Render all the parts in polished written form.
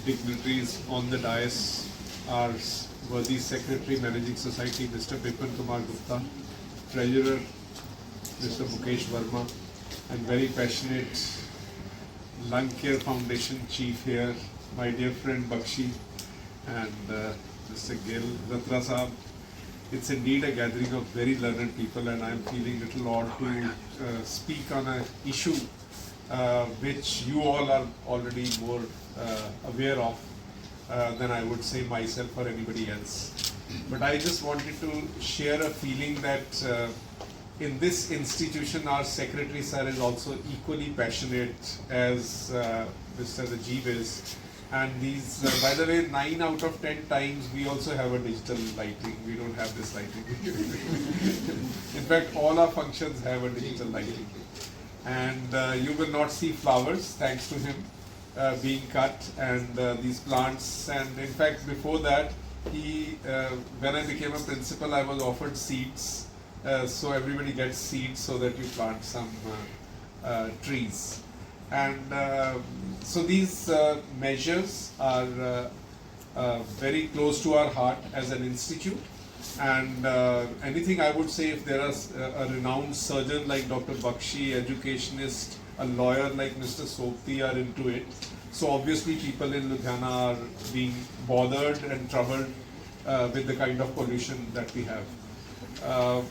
dignitaries on the dais, our worthy Secretary Managing Society, Mr. Bipan Kumar Gupta, Treasurer, Mr. Mukesh Verma, and very passionate Lung Care Foundation Chief here, my dear friend Bakshi, and Mr. Gil Ratra Saab. It's indeed a gathering of very learned people, and I'm feeling a little odd to speak on an issue which you all are already more aware of than I would say myself or anybody else. But I just wanted to share a feeling that in this institution our Secretary Sir is also equally passionate as Mr. Rajiv is. And these, by the way, 9 out of 10 times we also have a digital lighting. We don't have this lighting. In fact, all our functions have a digital lighting. And you will not see flowers, thanks to him, being cut, and these plants. And in fact, before that, when I became a principal, I was offered seeds. So everybody gets seeds so that you plant some trees. And so these measures are very close to our heart as an institute. And anything I would say, if there is a renowned surgeon like Dr. Bakshi, educationist, a lawyer like Mr. Sopti are into it. So obviously people in Ludhiana are being bothered and troubled with the kind of pollution that we have.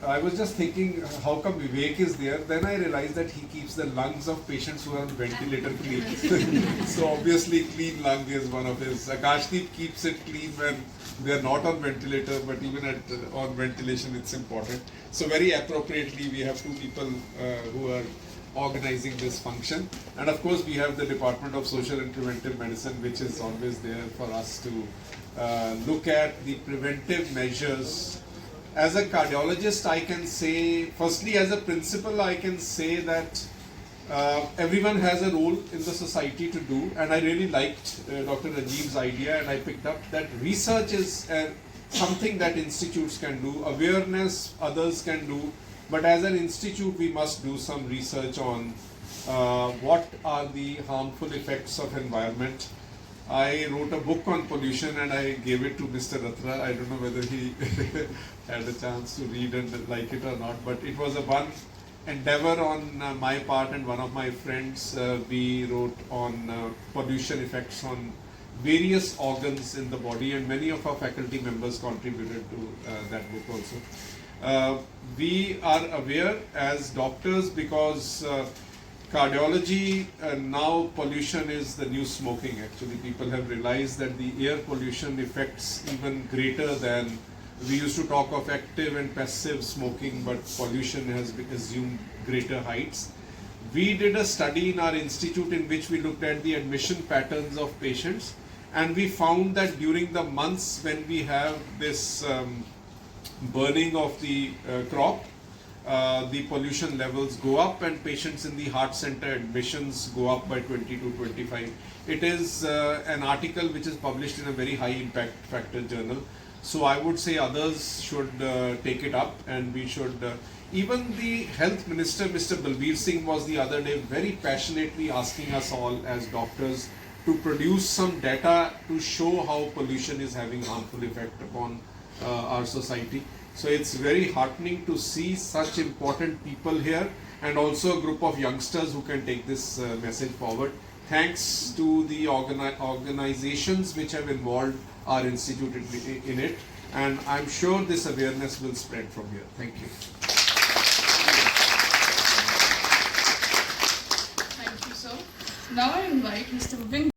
I was just thinking, how come Vivek is there? Then I realized that he keeps the lungs of patients who are on ventilator clean. So obviously clean lung is one of his. Akashdeep keeps it clean when they are not on ventilator, but even on ventilation it's important. So very appropriately we have two people who are organizing this function. And of course we have the Department of Social and Preventive Medicine, which is always there for us to look at the preventive measures. As a cardiologist, I can say, firstly as a principal, I can say that everyone has a role in the society to do, and I really liked Dr. Rajiv's idea, and I picked up that research is something that institutes can do, awareness others can do, but as an institute we must do some research on what are the harmful effects of environment. I wrote a book on pollution and I gave it to Mr. Ratra. I don't know whether he had a chance to read and like it or not, but it was a one endeavor on my part and one of my friends. We wrote on pollution effects on various organs in the body, and many of our faculty members contributed to that book also. We are aware as doctors because cardiology, now pollution is the new smoking actually. People have realized that the air pollution affects even greater than, we used to talk of active and passive smoking, but pollution has assumed greater heights. We did a study in our institute in which we looked at the admission patterns of patients, and we found that during the months when we have this burning of the crop, the pollution levels go up and patients in the heart center admissions go up by 20 to 25. It is an article which is published in a very high impact factor journal. So I would say others should take it up, and we should, even the health minister, Mr. Balbir Singh, was the other day very passionately asking us all as doctors to produce some data to show how pollution is having harmful effect upon our society. So it's very heartening to see such important people here, and also a group of youngsters who can take this message forward. Thanks to the organizations which have involved our institute in it, and I'm sure this awareness will spread from here. Thank you. Thank you, sir. Now I invite Mr. Vivek